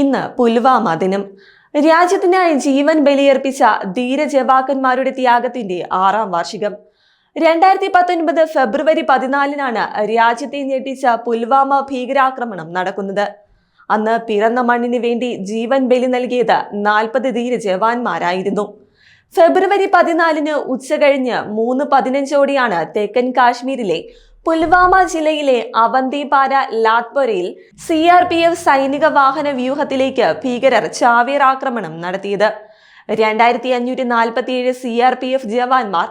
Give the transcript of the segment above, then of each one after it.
ഇന്ന് പുൽവാമ ദിനം. രാജ്യത്തിനായി ജീവൻ ബലിയർപ്പിച്ച ധീരജവാക്കന്മാരുടെ ത്യാഗത്തിന്റെ 6ാം വാർഷികം. 2019 ഫെബ്രുവരി 14-നാണ് രാജ്യത്തെ ഞെട്ടിച്ച പുൽവാമ ഭീകരാക്രമണം നടക്കുന്നത്. അന്ന് പിറന്ന മണ്ണിന് വേണ്ടി ജീവൻ ബലി നൽകിയത് 40 ധീര ജവാന്മാരായിരുന്നു. ഫെബ്രുവരി 14-ന് ഉച്ചകഴിഞ്ഞ് 3:15-ഓടെയാണ് തെക്കൻ കാശ്മീരിലെ പുൽവാമ ജില്ലയിലെ അവന്തിപാര ലാത്പൊരയിൽ CRPF സൈനിക വാഹന വ്യൂഹത്തിലേക്ക് ഭീകരർ ചാവേറാക്രമണം നടത്തിയത്. 2547 CRPF ജവാന്മാർ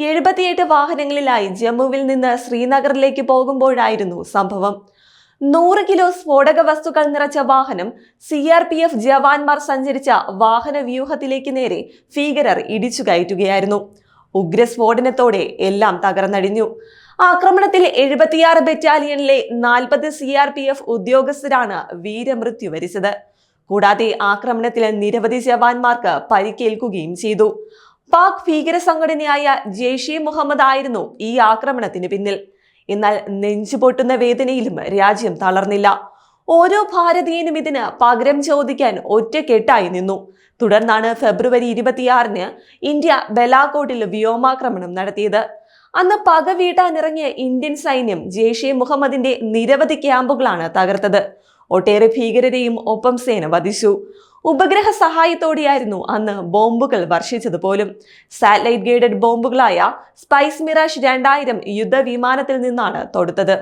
78 വാഹനങ്ങളിലായി ജമ്മുവിൽ നിന്ന് ശ്രീനഗറിലേക്ക് പോകുമ്പോഴായിരുന്നു സംഭവം. 100 കിലോ സ്ഫോടക വസ്തുക്കൾ നിറച്ച വാഹനം CRPF ജവാന്മാർ സഞ്ചരിച്ച വാഹന വ്യൂഹത്തിലേക്ക് നേരെ ഭീകരർ ഇടിച്ചു കയറ്റുകയായിരുന്നു. ഉഗ്രസ്ഫോടനത്തോടെ എല്ലാം തകർന്നടിഞ്ഞു. ആക്രമണത്തിൽ 76 ബറ്റാലിയനിലെ 40 CRPF ഉദ്യോഗസ്ഥരാണ് വീരമൃത്യു വരിച്ചത്. കൂടാതെ ആക്രമണത്തിൽ നിരവധി ജവാന്മാർക്ക് പരിക്കേൽക്കുകയും ചെയ്തു. പാക് ഭീകര സംഘടനയായ ജെയ്ഷെ മുഹമ്മദ് ആയിരുന്നു ഈ ആക്രമണത്തിന് പിന്നിൽ. എന്നാൽ നെഞ്ചുപൊട്ടുന്ന വേദനയിലും രാജ്യം തളർന്നില്ല. ഓരോ ഭാരതീയനും ഇതിന് പകരം ചോദിക്കാൻ ഒറ്റക്കെട്ടായി നിന്നു. തുടർന്നാണ് ഫെബ്രുവരി 26-ന് ഇന്ത്യ ബലാകോട്ടിൽ വ്യോമാക്രമണം നടത്തിയത്. അന്ന് പക വീട്ടാനിറങ്ങിയ ഇന്ത്യൻ സൈന്യം ജെയ്ഷെ മുഹമ്മദിന്റെ നിരവധി ക്യാമ്പുകളാണ് തകർത്തത്. ഒട്ടേറെ ഭീകരരെയും ഒപ്പം സേന വധിച്ചു. ഉപഗ്രഹ സഹായത്തോടെയായിരുന്നു അന്ന് ബോംബുകൾ വർഷിച്ചത് പോലും. സാറ്റലൈറ്റ് ഗൈഡഡ് ബോംബുകളായ സ്പൈസ് മിറാഷ് 2000 യുദ്ധവിമാനത്തിൽ നിന്നാണ് തൊടുത്തത്.